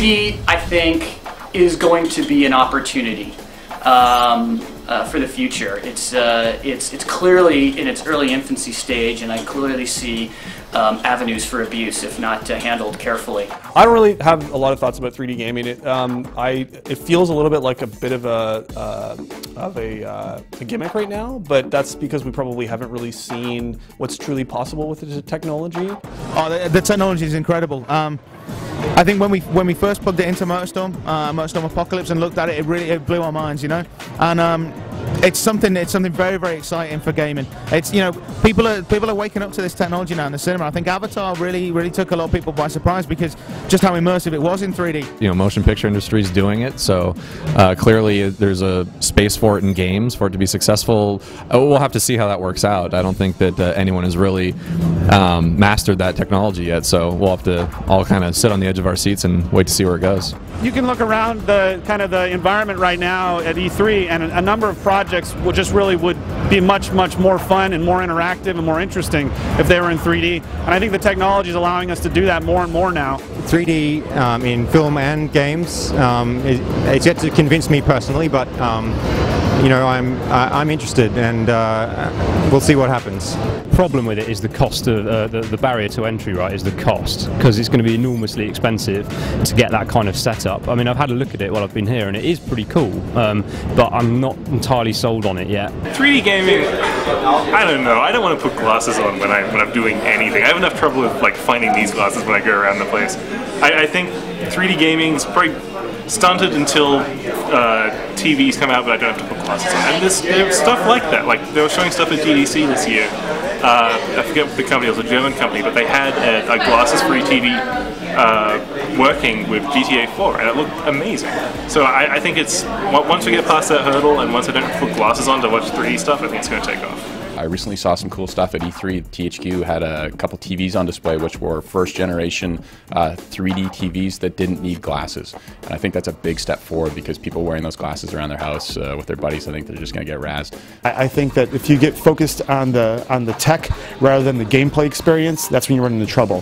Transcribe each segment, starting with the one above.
3D, I think, is going to be an opportunity for the future. It's clearly in its early infancy stage, and I clearly see avenues for abuse if not handled carefully. I don't really have a lot of thoughts about 3D gaming. It feels a little bit like a bit of a gimmick right now, but that's because we probably haven't really seen what's truly possible with the technology. Oh, the technology is incredible. I think when we first plugged it into MotorStorm Apocalypse and looked at it, it blew our minds, you know. And it's something very, very exciting for gaming. It's, you know, people are waking up to this technology now in the cinema. I think Avatar really took a lot of people by surprise because just how immersive it was in 3D. You know, motion picture industry is doing it, so clearly there's a space for it in games for it to be successful. We'll have to see how that works out. I don't think that anyone has really mastered that technology yet, so we'll have to all kind of sit on the edge of our seats and wait to see where it goes. You can look around the environment right now at E3, and a number of projects would be much more fun and more interactive and more interesting if they were in 3D. And I think the technology is allowing us to do that more and more now. 3D in film and games, it's yet to convince me personally, but you know, I'm interested, and we'll see what happens. Problem with it is the cost of the barrier to entry, right? Is the cost, because it's going to be enormously expensive to get that kind of setup. I mean, I've had a look at it while I've been here, and it is pretty cool, but I'm not entirely sold on it yet. 3D gaming, I don't know. I don't want to put glasses on when I'm doing anything. I have enough trouble with like finding these glasses when I go around the place. I think 3D gaming is probably stunted until TVs come out, but I don't have to put glasses on. And there's stuff like that. Like they were showing stuff at GDC this year. I forget what the company was, a German company, but they had a glasses-free TV working with GTA 4, and it looked amazing. So I think it's once we get past that hurdle, and once I don't put glasses on to watch 3D stuff, I think it's going to take off. I recently saw some cool stuff at E3. THQ had a couple TVs on display which were first generation 3D TVs that didn't need glasses. And I think that's a big step forward because people wearing those glasses around their house with their buddies, I think they're just going to get razzed. I think that if you get focused on the tech rather than the gameplay experience, that's when you run into trouble.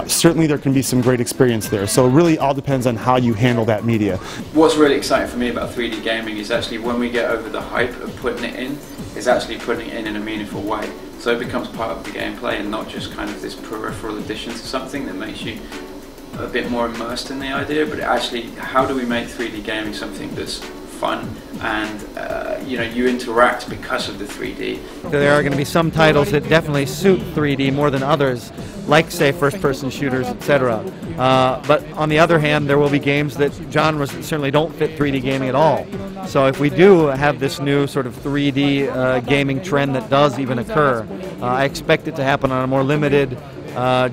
Certainly there can be some great experience there. So it really all depends on how you handle that media. What's really exciting for me about 3D gaming is actually when we get over the hype of putting it in, is actually putting it in a meaningful way. So it becomes part of the gameplay and not just kind of this peripheral addition to something that makes you a bit more immersed in the idea, but actually how do we make 3D gaming something that's fun and you know, you interact because of the 3D. There are going to be some titles that definitely suit 3D more than others, like say first-person shooters, etc. But on the other hand, there will be games that genres that certainly don't fit 3D gaming at all. So if we do have this new sort of 3D gaming trend that does even occur, I expect it to happen on a more limited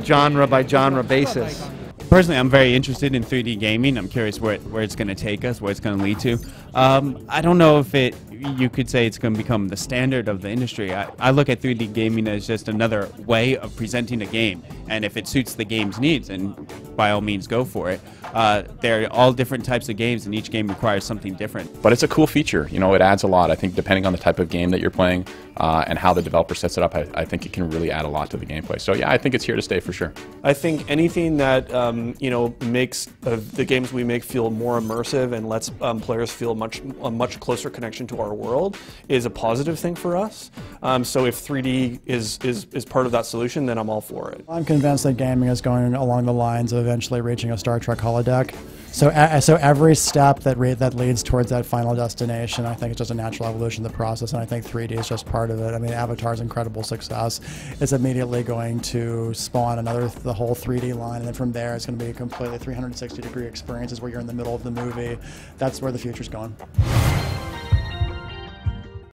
genre by genre basis. Personally, I'm very interested in 3D gaming. I'm curious where it's going to take us, where it's going to lead to. I don't know if you could say it's going to become the standard of the industry. I look at 3D gaming as just another way of presenting a game, and if it suits the game's needs, and by all means go for it. There are all different types of games, and each game requires something different. But it's a cool feature. You know, it adds a lot. I think depending on the type of game that you're playing and how the developer sets it up, I think it can really add a lot to the gameplay. So yeah, I think it's here to stay for sure. I think anything that you know, makes the games we make feel more immersive and lets players feel a much closer connection to our world is a positive thing for us. So if 3D is part of that solution, then I'm all for it. I'm convinced that gaming is going along the lines of eventually reaching a Star Trek holodeck. So every step that leads towards that final destination, I think it's just a natural evolution of the process, and I think 3D is just part of it. I mean, Avatar's incredible success is immediately going to spawn the whole 3D line, and then from there it's going to be a completely 360-degree experiences where you're in the middle of the movie. That's where the future's going.